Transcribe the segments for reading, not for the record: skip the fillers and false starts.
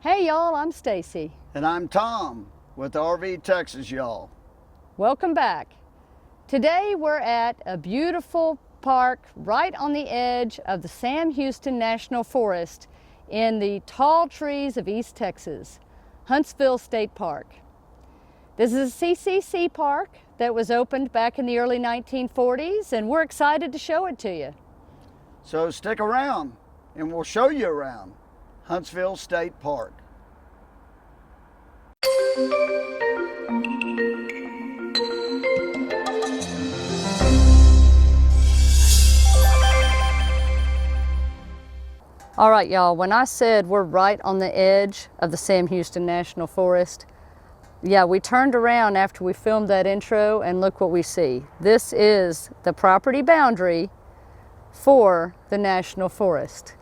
Hey y'all, I'm Stacy. And I'm Tom with RV Texas, y'all. Welcome back. Today we're at a beautiful park right on the edge of the Sam Houston National Forest in the tall trees of East Texas, Huntsville State Park. This is a CCC park that was opened back in the early 1940s, and we're excited to show it to you. So stick around and we'll show you around Huntsville State Park. All right, y'all, when I said we're right on the edge of the Sam Houston National Forest, yeah, we turned around after we filmed that intro and look what we see. This is the property boundary for the National Forest.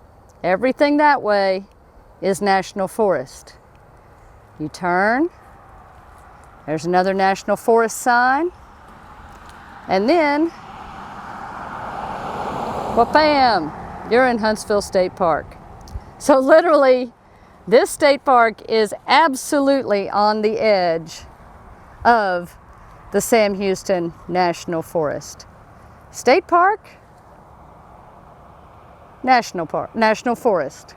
Everything that way is National Forest. You turn, there's another National Forest sign, and then, well, bam, you're in Huntsville State Park. So literally, this state park is absolutely on the edge of the Sam Houston National Forest. State Park, National Park, National Forest.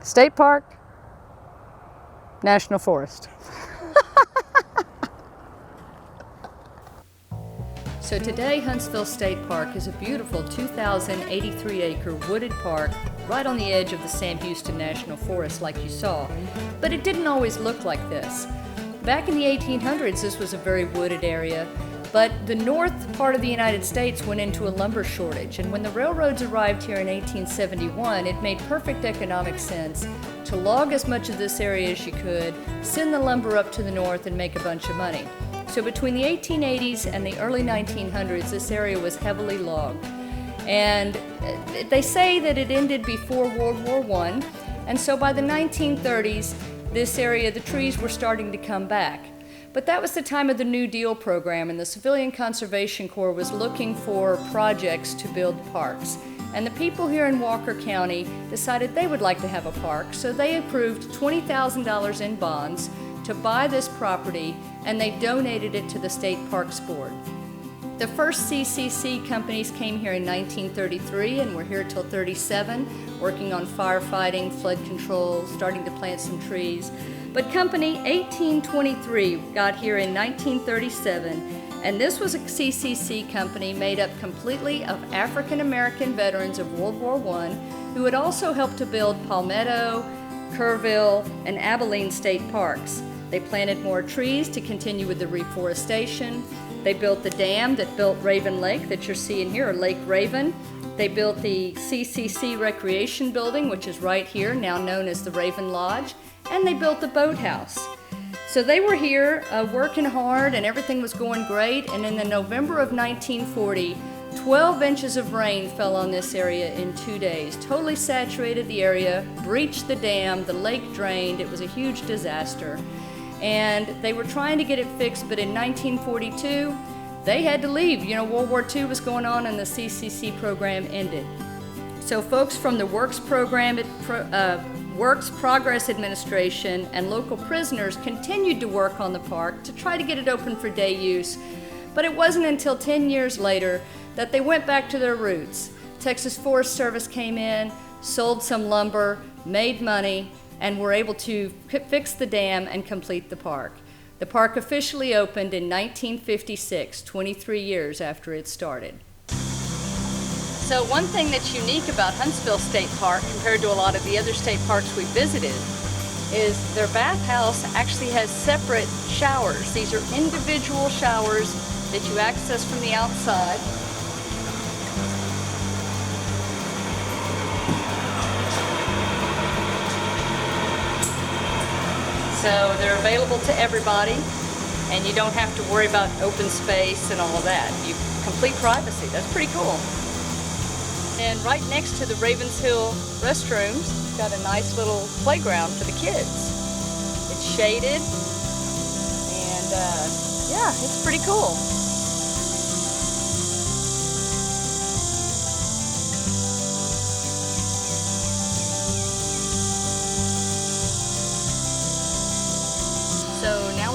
State Park, National Forest. So today, Huntsville State Park is a beautiful 2,083-acre wooded park right on the edge of the Sam Houston National Forest like you saw. But it didn't always look like this. Back in the 1800s, this was a very wooded area, but the north part of the United States went into a lumber shortage, and when the railroads arrived here in 1871, it made perfect economic sense to log as much of this area as you could, send the lumber up to the north, and make a bunch of money. So between the 1880s and the early 1900s, this area was heavily logged. And they say that it ended before World War I, and so by the 1930s, this area, the trees were starting to come back. But that was the time of the New Deal program, and the Civilian Conservation Corps was looking for projects to build parks. And the people here in Walker County decided they would like to have a park, so they approved $20,000 in bonds to buy this property, and they donated it to the State Parks Board. The first CCC companies came here in 1933 and were here till 37, working on firefighting, flood control, starting to plant some trees. But company 1823 got here in 1937, and this was a CCC company made up completely of African American veterans of World War I who had also helped to build Palmetto, Kerrville, and Abilene state parks. They planted more trees to continue with the reforestation. They built the dam that built Raven Lake that you're seeing here, or Lake Raven. They built the CCC Recreation Building, which is right here, now known as the Raven Lodge, and they built the boathouse. So they were here working hard, and everything was going great, and in the November of 1940, 12 inches of rain fell on this area in 2 days, totally saturated the area, breached the dam, the lake drained, it was a huge disaster. And they were trying to get it fixed, but in 1942, they had to leave. You know, World War II was going on and the CCC program ended. So folks from the Works Progress Administration and local prisoners continued to work on the park to try to get it open for day use. But it wasn't until 10 years later that they went back to their roots. Texas Forest Service came in, sold some lumber, made money, and were able to fix the dam and complete the park. The park officially opened in 1956, 23 years after it started. So one thing that's unique about Huntsville State Park compared to a lot of the other state parks we visited is their bathhouse actually has separate showers. These are individual showers that you access from the outside. So they're available to everybody, and you don't have to worry about open space and all of that. You complete privacy. That's pretty cool. And right next to the Ravens Hill restrooms, got a nice little playground for the kids. It's shaded, and yeah, it's pretty cool.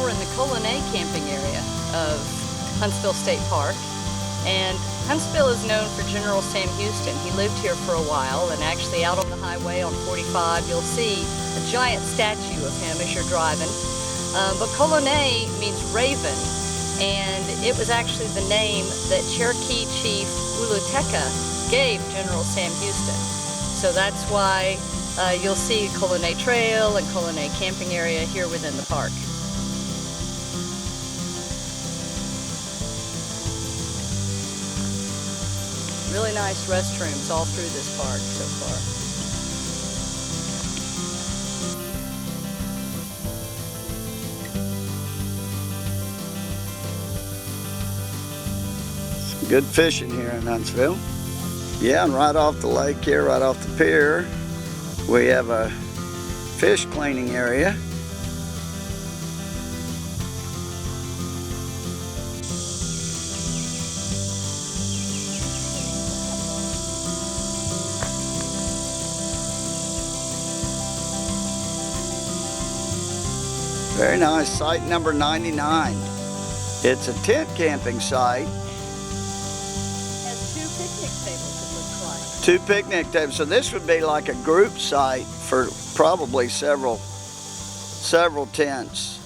we're in the Colonnade camping area of Huntsville State Park. And Huntsville is known for General Sam Houston. He lived here for a while, and actually out on the highway on 45 you'll see a giant statue of him as you're driving. But Colonnade means raven, and it was actually the name that Cherokee Chief Uluteka gave General Sam Houston. So that's why you'll see Colonnade Trail and Colonnade camping area here within the park. Really nice restrooms all through this park so far. Some good fishing here in Huntsville. Yeah, and right off the lake here, right off the pier, we have a fish cleaning area. Very nice, site number 99. It's a tent camping site. Has 2 picnic tables, it looks like. 2 picnic tables, so this would be like a group site for probably several tents.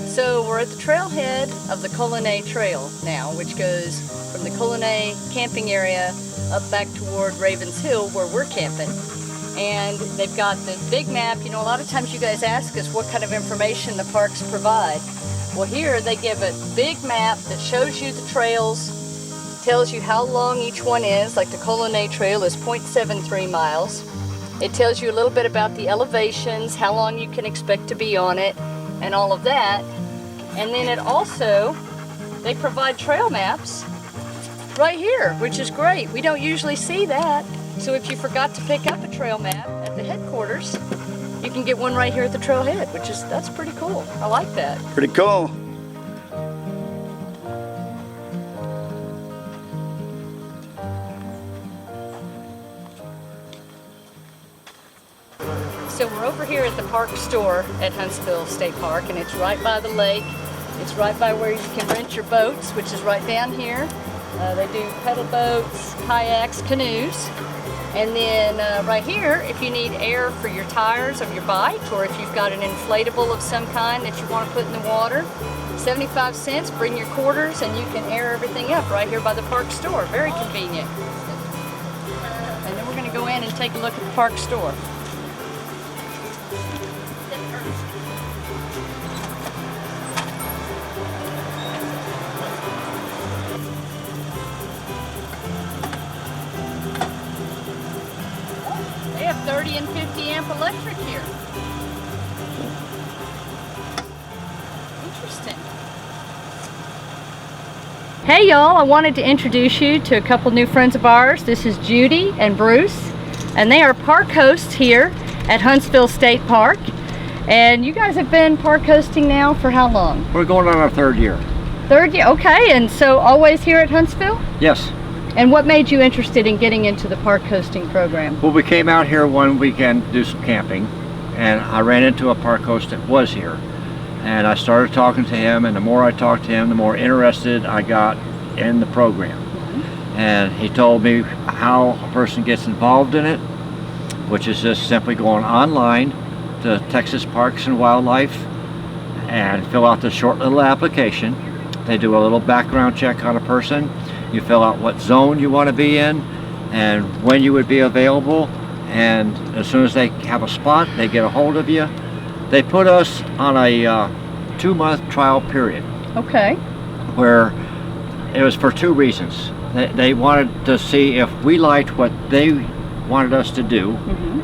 So we're at the trailhead of the Colonnade Trail now, which goes from the Colonnade camping area up back toward Ravens Hill where we're camping. And they've got the big map. You know, a lot of times you guys ask us what kind of information the parks provide. Well, here they give a big map that shows you the trails, tells you how long each one is. Like the Colonnade Trail is 0.73 miles. It tells you a little bit about the elevations, how long you can expect to be on it, and all of that. And then it also, they provide trail maps right here, which is great. We don't usually see that. So if you forgot to pick up a trail map at the headquarters, you can get one right here at the trailhead, that's pretty cool. I like that. Pretty cool. So we're over here at the park store at Huntsville State Park, and it's right by the lake. It's right by where you can rent your boats, which is right down here. They do pedal boats, kayaks, canoes. And then right here, if you need air for your tires of your bike, or if you've got an inflatable of some kind that you want to put in the water, 75 cents, bring your quarters, and you can air everything up right here by the park store. Very convenient. And then we're going to go in and take a look at the park store. They have 30 and 50 amp electric here. Interesting. Hey y'all, I wanted to introduce you to a couple new friends of ours. This is Judy and Bruce, and they are park hosts here at Huntsville State Park. And you guys have been park hosting now for how long? We're going on our 3rd year. 3rd year, okay. And so always here at Huntsville? Yes. And what made you interested in getting into the park hosting program? Well, we came out here one weekend to do some camping, and I ran into a park host that was here. And I started talking to him, and the more I talked to him, the more interested I got in the program. And he told me how a person gets involved in it, which is just simply going online to Texas Parks and Wildlife and fill out the short little application. They do a little background check on a person. You fill out what zone you want to be in and when you would be available, and as soon as they have a spot, they get a hold of you. They put us on a 2-month trial period. Okay. Where it was for 2 reasons. They wanted to see if we liked what they wanted us to do,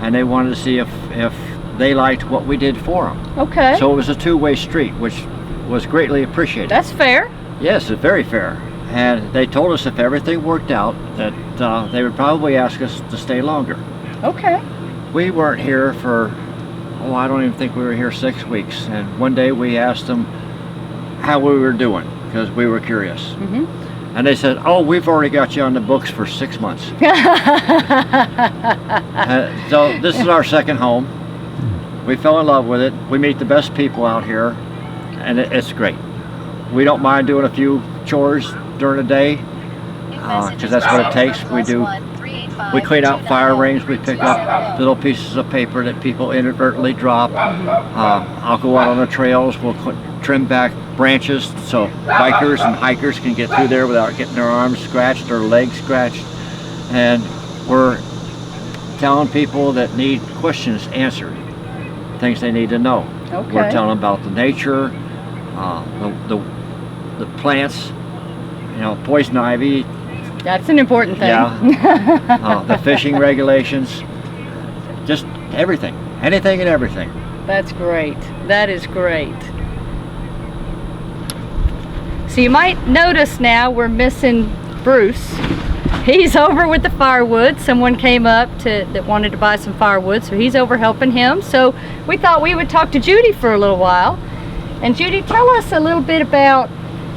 and they wanted to see if they liked what we did for them. Okay. So it was a 2-way street, which was greatly appreciated. That's fair. Yes, it's very fair. And they told us if everything worked out that they would probably ask us to stay longer. Okay. We weren't here for, I don't even think we were here 6 weeks. And one day we asked them how we were doing because we were curious. And they said, oh, we've already got you on the books for 6 months. So this is our second home. We fell in love with it. We meet the best people out here, and it's great. We don't mind doing a few chores during the day, because that's what it takes. We clean out fire rings. We pick up little pieces of paper that people inadvertently drop. I'll go out on the trails. We'll trim back branches so bikers and hikers can get through there without getting their arms scratched or legs scratched. And we're telling people that need questions answered, things they need to know. Okay. We're telling them about the nature, the plants, you know, poison ivy. That's an important thing. Yeah. The fishing regulations, just everything, anything and everything. That's great. That is great. So you might notice now we're missing Bruce. He's over with the firewood. Someone came up that wanted to buy some firewood, so he's over helping him. So we thought we would talk to Judy for a little while. And Judy, tell us a little bit about,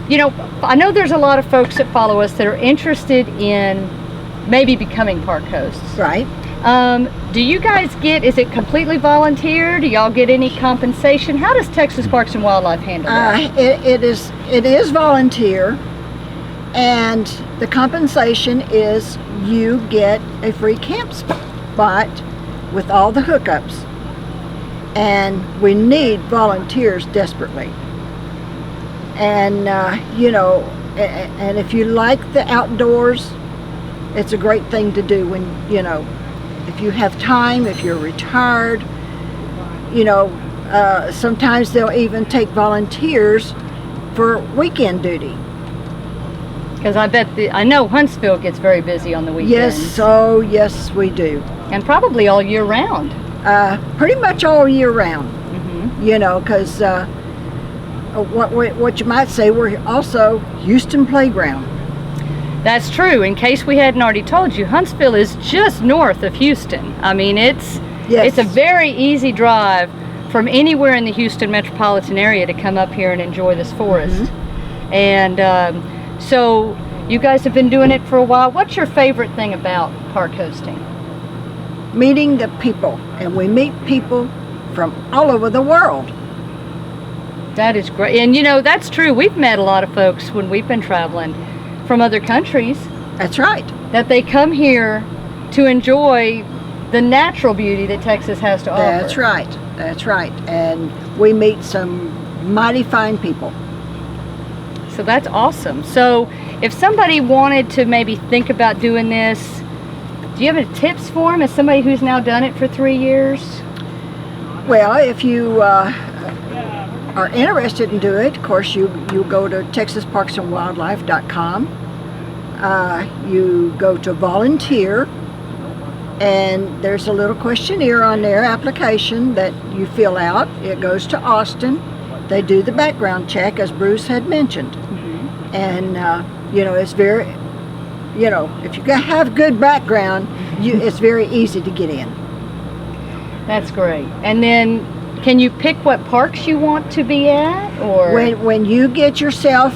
you know, I know there's a lot of folks that follow us that are interested in maybe becoming park hosts. Right. Do you guys get, is it completely volunteer? Do y'all get any compensation? How does Texas Parks and Wildlife handle that? It is volunteer, and the compensation is you get a free camp spot with all the hookups, and we need volunteers desperately. And you know, and if you like the outdoors, it's a great thing to do when, you know, if you have time, if you're retired, you know, sometimes they'll even take volunteers for weekend duty. Because I know Huntsville gets very busy on the weekends. Yes, oh yes we do. And probably all year round. Pretty much all year round. Mm-hmm. You know, because what you might say, we're also Houston Playground. That's true. In case we hadn't already told you, Huntsville is just north of Houston. I mean, it's a very easy drive from anywhere in the Houston metropolitan area to come up here and enjoy this forest. Mm-hmm. And so you guys have been doing it for a while. What's your favorite thing about park hosting? Meeting the people, and we meet people from all over the world. That is great. And you know, that's true. We've met a lot of folks when we've been traveling from other countries. That's right. That they come here to enjoy the natural beauty that Texas has to offer. That's right. That's right. And we meet some mighty fine people. So that's awesome. So if somebody wanted to maybe think about doing this, do you have any tips for them as somebody who's now done it for 3 years? Well, if you are interested in doing it, of course you go to texasparksandwildlife.com. You go to volunteer, and there's a little questionnaire on their application that you fill out. It goes to Austin. They do the background check, as Bruce had mentioned. Mm-hmm. And you know, it's very, you know, if you have good background, it's very easy to get in. That's great. And then can you pick what parks you want to be at, or when you get yourself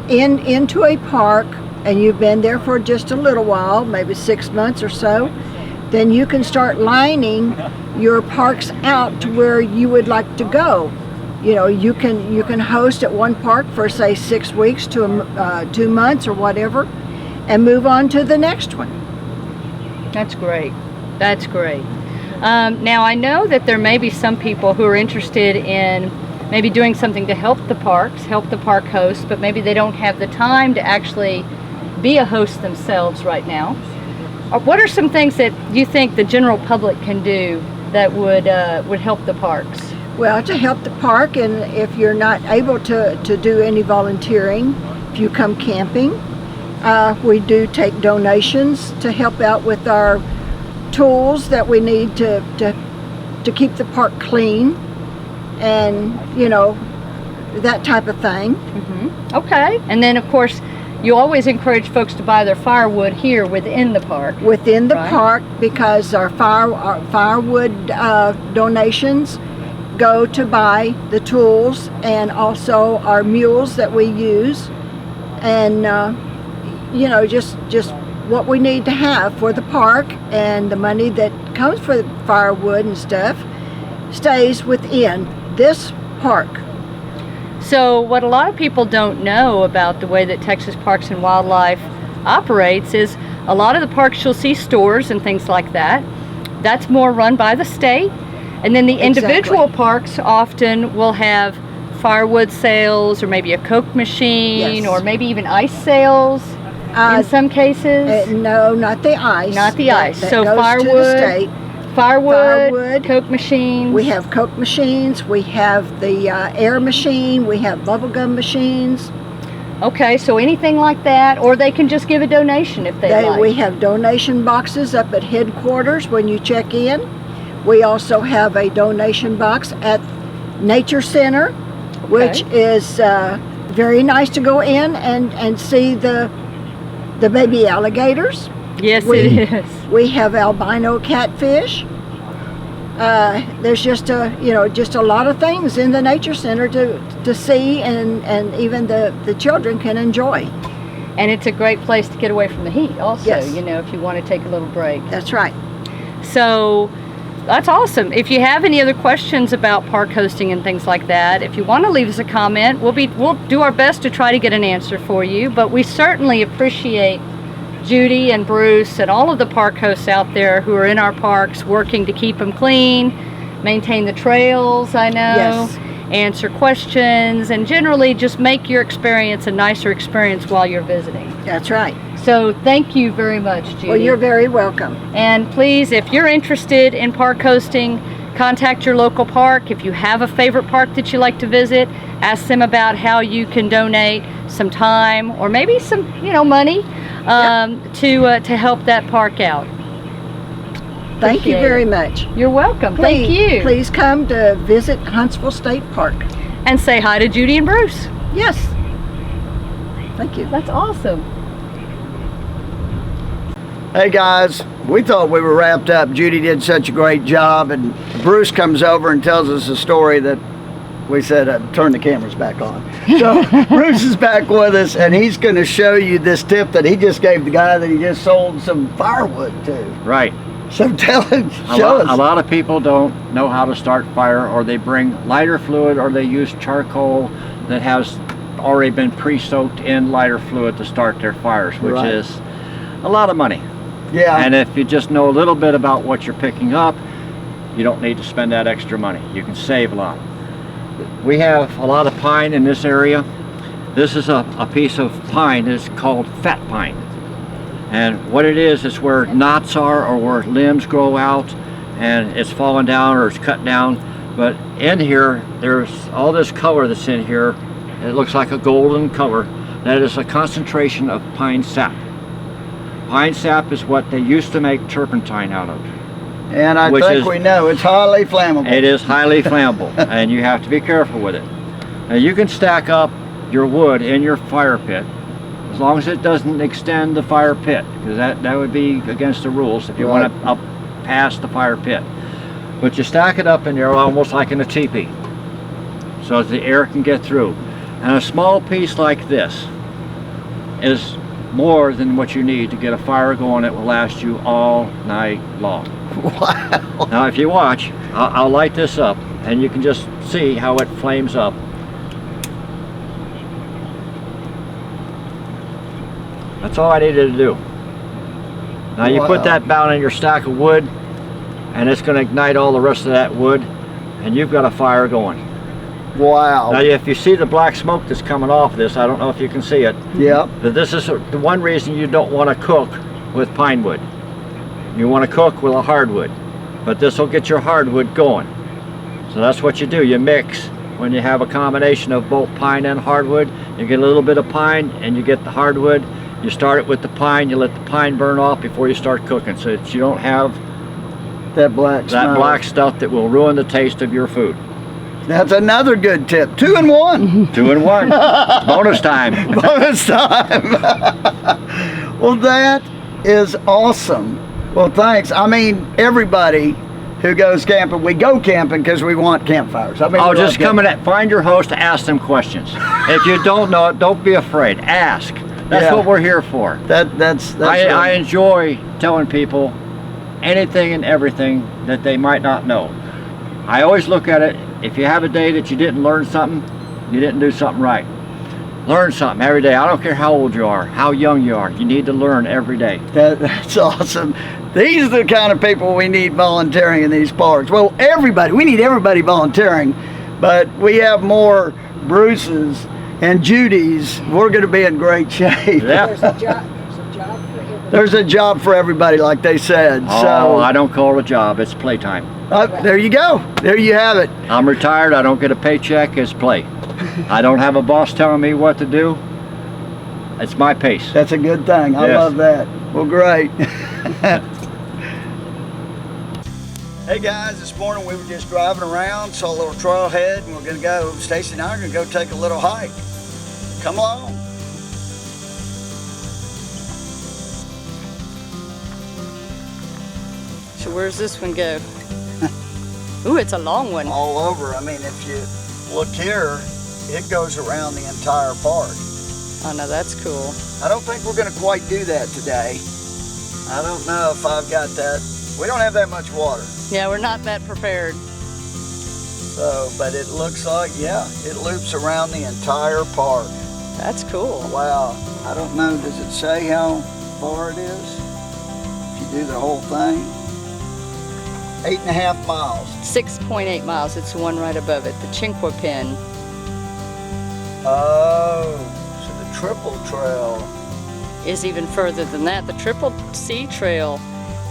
into a park and you've been there for just a little while, maybe 6 months or so, then you can start lining your parks out to where you would like to go. You know, you can host at one park for say 6 weeks to 2 months or whatever, and move on to the next one. That's great. That's great. Now I know that there may be some people who are interested in maybe doing something to help the parks, help the park hosts, but maybe they don't have the time to actually be a host themselves right now. What are some things that you think the general public can do that would help the parks? Well, to help the park, and if you're not able to do any volunteering, if you come camping, we do take donations to help out with our tools that we need to keep the park clean, and you know, that type of thing. Mm-hmm. Okay. And then of course you always encourage folks to buy their firewood here within the park. Within the park, because our firewood donations go to buy the tools and also our mules that we use, and you know, just what we need to have for the park, and the money that comes for the firewood and stuff stays within this park. So what a lot of people don't know about the way that Texas Parks and Wildlife operates is a lot of the parks you'll see stores and things like that. That's more run by the state. And then the individual parks often will have firewood sales, or maybe a Coke machine, Yes. or maybe even ice sales in some cases. No, not the ice. Not the ice. That So goes firewood, to the state. firewood, Coke machines. We have Coke machines. We have the air machine. We have bubblegum machines. Okay, so anything like that, or they can just give a donation if they like. We have donation boxes up at headquarters when you check in. We also have a donation box at Nature Center, which is very nice to go in and see the baby alligators. Yes, it is. We have albino catfish. There's just a lot of things in the Nature Center to see, and even the children can enjoy. And it's a great place to get away from the heat also, Yes. if you want to take a little break. That's right. So that's awesome. If you have any other questions about park hosting and things like that, if you want to leave us a comment, we'll do our best to try to get an answer for you. But we certainly appreciate Judy and Bruce and all of the park hosts out there who are in our parks working to keep them clean, maintain the trails, I know, Yes. answer questions, and generally just make your experience a nicer experience while you're visiting. That's right. So thank you very much, Judy. Well, you're very welcome. And please, if you're interested in park hosting, contact your local park. If you have a favorite park that you like to visit, ask them about how you can donate some time or maybe some, money to help that park out. Thank you Appreciate very it. much. You're welcome. Thank you. Please come to visit Huntsville State Park. And say hi to Judy and Bruce. Yes. Thank you. That's awesome. Hey guys, we thought we were wrapped up. Judy did such a great job, and Bruce comes over and tells us a story that we said, turn the cameras back on. So Bruce is back with us, and he's going to show you this tip that he just gave the guy that he just sold some firewood to. Right. So tell him, A lot of people don't know how to start fire, or they bring lighter fluid, or they use charcoal that has already been pre-soaked in lighter fluid to start their fires, which Right. is a lot of money. Yeah. And if you just know a little bit about what you're picking up, you don't need to spend that extra money. You can save a lot. We have a lot of pine in this area. This is a piece of pine that's called fat pine. And what it is where knots are, or where limbs grow out and it's fallen down or it's cut down. But in here, there's all this color that's in here. It looks like a golden color. That is a concentration of pine sap. Pine sap is what they used to make turpentine out of. And I think we know it's highly flammable. It is highly flammable, and you have to be careful with it. Now you can stack up your wood in your fire pit, as long as it doesn't extend the fire pit, because that would be against the rules if you want to up past the fire pit. But you stack it up in there almost like in a teepee, so that the air can get through. And a small piece like this is more than what you need to get a fire going that will last you all night long. Wow. Now if you watch, I'll light this up and you can just see how it flames up. That's all I needed to do. Now you put that down in your stack of wood, and it's going to ignite all the rest of that wood, and you've got a fire going. Wow. Now if you see the black smoke that's coming off this, I don't know if you can see it. Yep. But this is the one reason you don't want to cook with pine wood. You want to cook with a hardwood, but this will get your hardwood going. So that's what you do. You mix when you have a combination of both pine and hardwood. You get a little bit of pine and you get the hardwood. You start it with the pine. You let the pine burn off before you start cooking, so that you don't have that black stuff that will ruin the taste of your food. That's another good tip. 2 in 1. 2 in 1. Bonus time. Bonus time. Well, that is awesome. Well, thanks. I mean, everybody who goes camping, we go camping because we want campfires. I mean, just come and find your host, ask them questions. If you don't know it, don't be afraid. Ask. That's Yeah. what we're here for. That's I right. enjoy telling people anything and everything that they might not know. I always look at it, if you have a day that you didn't learn something, you didn't do something right. Learn something every day. I don't care how old you are, how young you are. You need to learn every day. That's awesome. These are the kind of people we need volunteering in these parks. Well, everybody. We need everybody volunteering, but we have more Bruce's and Judy's. We're going to be in great shape. Yeah. There's a job for everybody. There's a job for everybody, like they said. Oh, So I don't call it a job. It's playtime. there you go. There you have it. I'm retired. I don't get a paycheck. It's play. I don't have a boss telling me what to do. It's my pace. That's a good thing. I Yes. love that. Well, great. Hey guys, this morning we were just driving around, saw a little trailhead, and we're gonna go, Stacy and I are gonna go take a little hike. Come along. So where's this one go? Ooh, it's a long one. All over. I mean, if you look here, it goes around the entire park. Oh no, that's cool. I don't think we're gonna quite do that today. I don't know if I've got that. We don't have that much water. Yeah, we're not that prepared. So, but it looks like, yeah, it loops around the entire park. That's cool. Wow. I don't know, does it say how far it is? If you do the whole thing? 8.5 miles. 6.8 miles. It's the one right above it, the Chinquapin. Oh, so the triple trail. Is even further than that. The Triple C Trail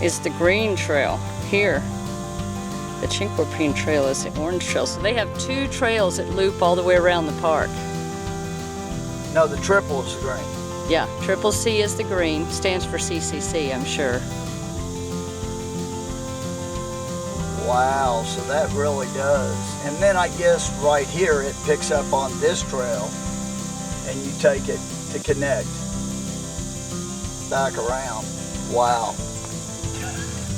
is the green trail here. The Chinquapin Trail is the orange trail. So they have two trails that loop all the way around the park. No, the triple is the green. Yeah, Triple C is the green. Stands for CCC, I'm sure. Wow, so that really does. And then I guess right here it picks up on this trail and you take it to connect back around. Wow.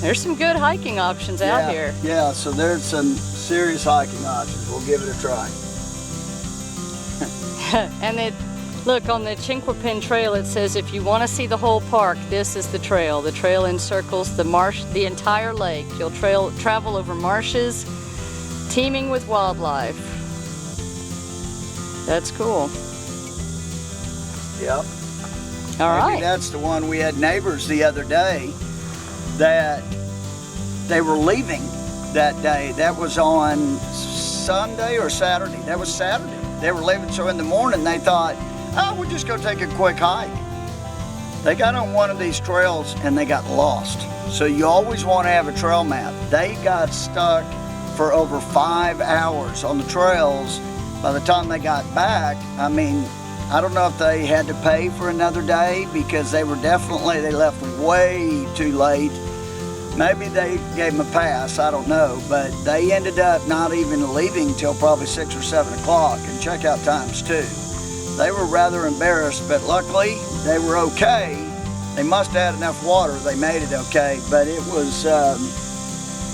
There's some good hiking options out here. Yeah, so there's some serious hiking options. We'll give it a try. And look, on the Chinquapin Trail, it says if you want to see the whole park, this is the trail. The trail encircles the entire lake. You'll travel over marshes teeming with wildlife. That's cool. Yep. All Maybe right. that's the one. We had neighbors the other day that they were leaving that day. That was on Sunday or Saturday. That was Saturday. They were leaving, so in the morning they thought, oh, we'll just go take a quick hike. They got on one of these trails and they got lost. So you always want to have a trail map. They got stuck for over 5 hours on the trails. By the time they got back, I mean, I don't know if they had to pay for another day because they left way too late. Maybe they gave them a pass, I don't know, but they ended up not even leaving till probably 6 or 7 o'clock, and checkout times too. They were rather embarrassed, but luckily they were okay. They must have had enough water, they made it okay, but it was,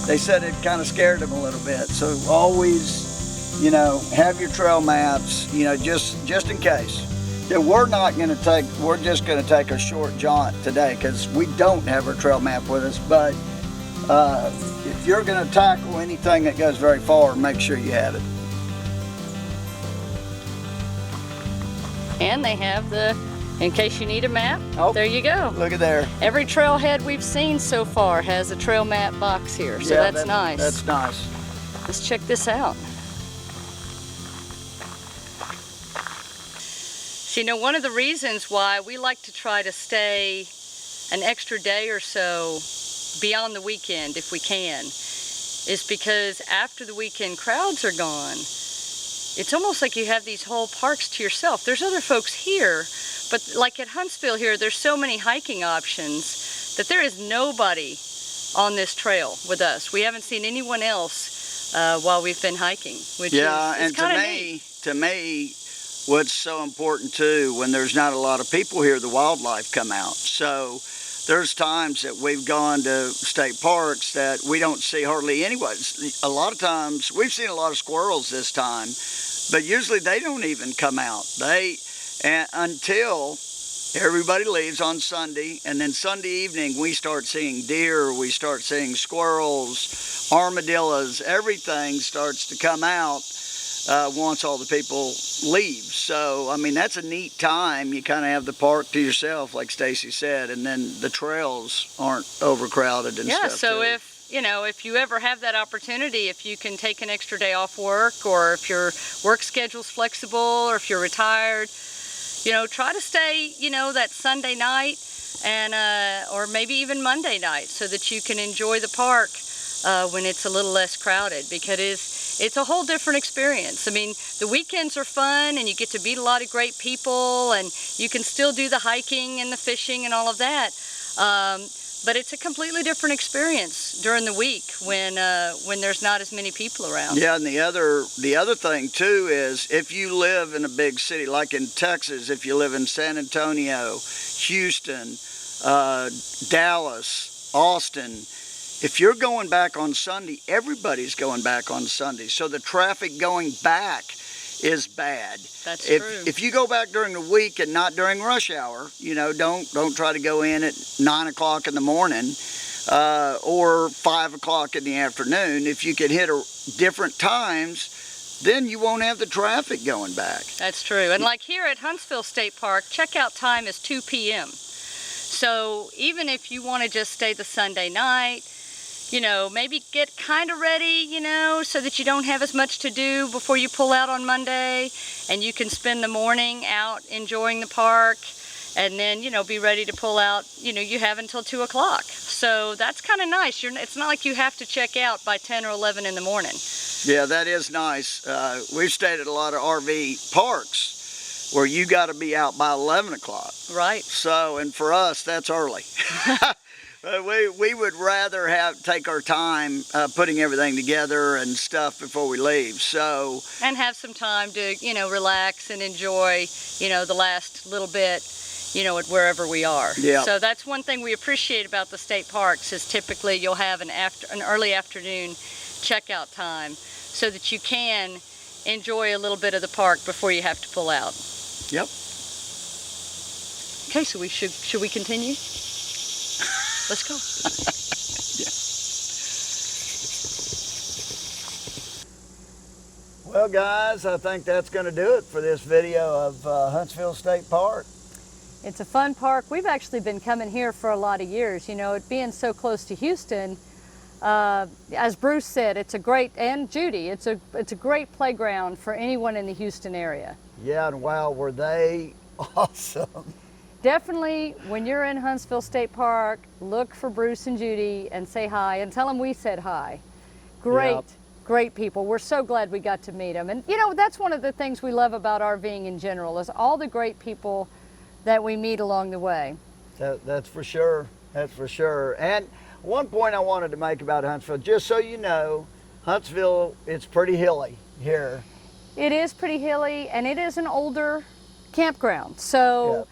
they said it kind of scared them a little bit. So always, you know, have your trail maps, you know, just in case. Yeah, we're just gonna take a short jaunt today because we don't have our trail map with us, but if you're gonna tackle anything that goes very far, make sure you have it. And they have in case you need a map, Oh. there you go. Look at there. Every trailhead we've seen so far has a trail map box here, so Yeah, that's nice. That's nice. Let's check this out. So, you know, one of the reasons why we like to try to stay an extra day or so beyond the weekend, if we can, is because after the weekend crowds are gone, it's almost like you have these whole parks to yourself. There's other folks here, but like at Huntsville here, there's so many hiking options that there is nobody on this trail with us. We haven't seen anyone else while we've been hiking, which is and kind of neat. to me, what's so important too, when there's not a lot of people here, the wildlife come out. So there's times that we've gone to state parks that we don't see hardly anyone. A lot of times, we've seen a lot of squirrels this time, but usually they don't even come out. Until Everybody leaves on Sunday, and then Sunday evening we start seeing deer, we start seeing squirrels, armadillos, everything starts to come out once all the people leave. So, I mean, that's a neat time. You kind of have the park to yourself, like Stacy said, and then the trails aren't overcrowded and stuff. Yeah, so too. if you ever have that opportunity, if you can take an extra day off work, or if your work schedule's flexible, or if you're retired, try to stay, that Sunday night and or maybe even Monday night, so that you can enjoy the park when it's a little less crowded, because it's a whole different experience. I mean, the weekends are fun and you get to meet a lot of great people, and you can still do the hiking and the fishing and all of that. But it's a completely different experience during the week when there's not as many people around. Yeah, and the other thing too is, if you live in a big city like in Texas, if you live in San Antonio, Houston, Dallas, Austin, if you're going back on Sunday, everybody's going back on Sunday. So the traffic going back is bad. That's true. If you go back during the week and not during rush hour, don't try to go in at 9 o'clock in the morning or 5 o'clock in the afternoon. If you can hit different times, then you won't have the traffic going back. That's true. And like here at Huntsville State Park, checkout time is 2 p.m. So even if you want to just stay the Sunday night, maybe get kind of ready, so that you don't have as much to do before you pull out on Monday, and you can spend the morning out enjoying the park, and then, be ready to pull out, you have until 2 o'clock. So that's kind of nice. It's not like you have to check out by 10 or 11 in the morning. Yeah, that is nice. We've stayed at a lot of RV parks where you got to be out by 11 o'clock. Right. So, and for us, that's early. We would rather take our time putting everything together and stuff before we leave. So, and have some time to relax and enjoy the last little bit at wherever we are. Yeah. So that's one thing we appreciate about the state parks, is typically you'll have an early afternoon checkout time, so that you can enjoy a little bit of the park before you have to pull out. Yep. Okay, so should we continue? Let's go. Yeah. Well, guys, I think that's going to do it for this video of Huntsville State Park. It's a fun park. We've actually been coming here for a lot of years. It being so close to Houston, as Bruce said, it's a great, and Judy, it's a great playground for anyone in the Houston area. Yeah, and wow, were they awesome. Definitely, when you're in Huntsville State Park, look for Bruce and Judy and say hi, and tell them we said hi. Great, Yep. Great people. We're so glad we got to meet them. And that's one of the things we love about RVing in general, is all the great people that we meet along the way. That's for sure. That's for sure. And one point I wanted to make about Huntsville, just so you know, Huntsville, it's pretty hilly here. It is pretty hilly, and it is an older campground. So,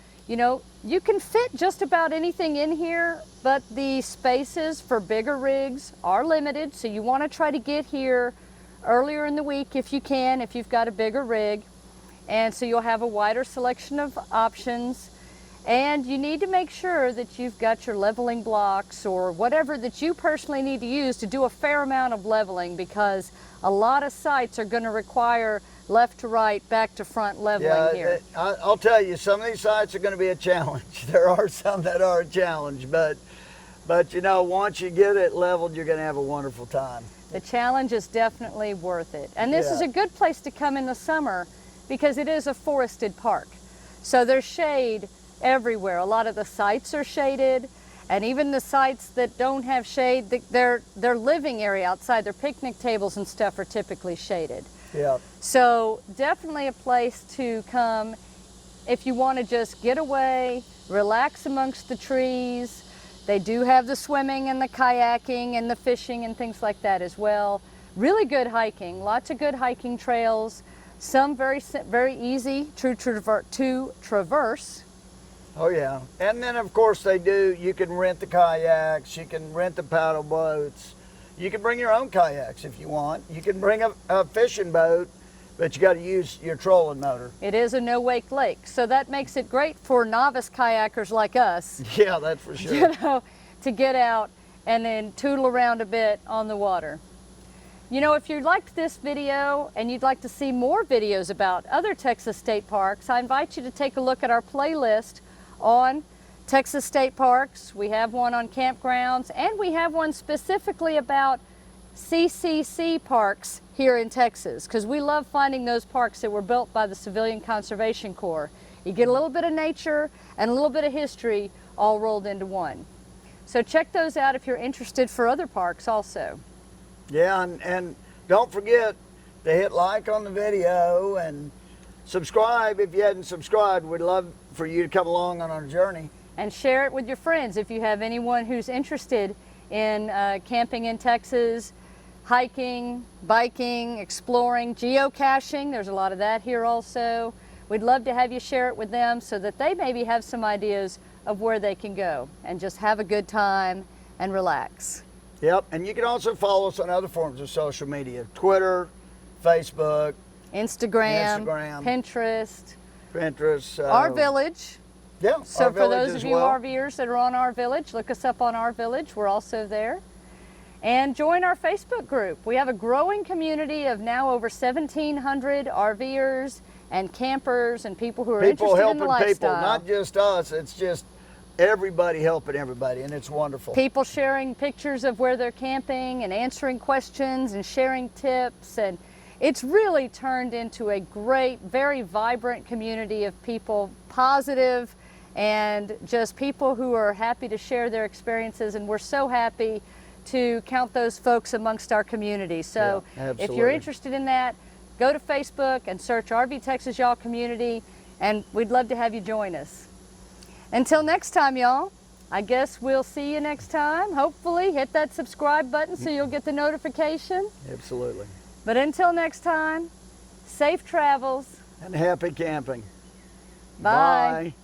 you can fit just about anything in here, but the spaces for bigger rigs are limited. So you want to try to get here earlier in the week if you can, if you've got a bigger rig. And so you'll have a wider selection of options. And you need to make sure that you've got your leveling blocks or whatever that you personally need to use to do a fair amount of leveling, because a lot of sites are going to require left to right, back to front leveling here. I'll tell you, some of these sites are going to be a challenge. There are some that are a challenge, but once you get it leveled, you're going to have a wonderful time. The challenge is definitely worth it. And this is a good place to come in the summer, because it is a forested park. So there's shade everywhere. A lot of the sites are shaded, and even the sites that don't have shade, their living area outside, their picnic tables and stuff are typically shaded. Yeah. So definitely a place to come if you want to just get away, relax amongst the trees. They do have the swimming and the kayaking and the fishing and things like that as well. Really good hiking, lots of good hiking trails. Some very easy to traverse. Oh yeah, and then of course you can rent the kayaks, you can rent the paddle boats, you can bring your own kayaks if you want, you can bring a fishing boat, But you got to use your trolling motor. It is a no-wake lake, so that makes it great for novice kayakers like us, Yeah, that's for sure. you know, to get out and then tootle around a bit on the water. You know, if you liked this video and you'd like to see more videos about other Texas state parks, I invite you to take a look at our playlist on Texas state parks. We have one on campgrounds, and we have one specifically about CCC parks here in Texas, because we love finding those parks that were built by the Civilian Conservation Corps. You get a little bit of nature and a little bit of history all rolled into one. So check those out if you're interested for other parks also. Yeah, and don't forget to hit like on the video and subscribe if you hadn't subscribed. We'd love for you to come along on our journey. And share it with your friends if you have anyone who's interested in camping in Texas, hiking, biking, exploring, geocaching. There's a lot of that here also. We'd love to have you share it with them so that they maybe have some ideas of where they can go and just have a good time and relax. Yep, and you can also follow us on other forms of social media: Twitter, Facebook, Instagram, Pinterest, Our Village. Yeah, So Our for Village those as of you well. RVers that are on Our Village, look us up on Our Village. We're also there. And join our Facebook group. We have a growing community of now over 1,700 RVers and campers and people who are People interested in the helping people, lifestyle. not just us. It's just everybody helping everybody, and it's wonderful. People sharing pictures of where they're camping and answering questions and sharing tips, and it's really turned into a great, very vibrant community of people, positive, and just people who are happy to share their experiences, and we're so happy to count those folks amongst our community. So Yeah, if you're absolutely. interested in that, go to Facebook and search RV Texas Y'all Community, and we'd love to have you join us. Until next time, y'all, I guess we'll see you next time. Hopefully, hit that subscribe button so you'll get the notification. Absolutely. But until next time, safe travels. And happy camping. Bye. Bye.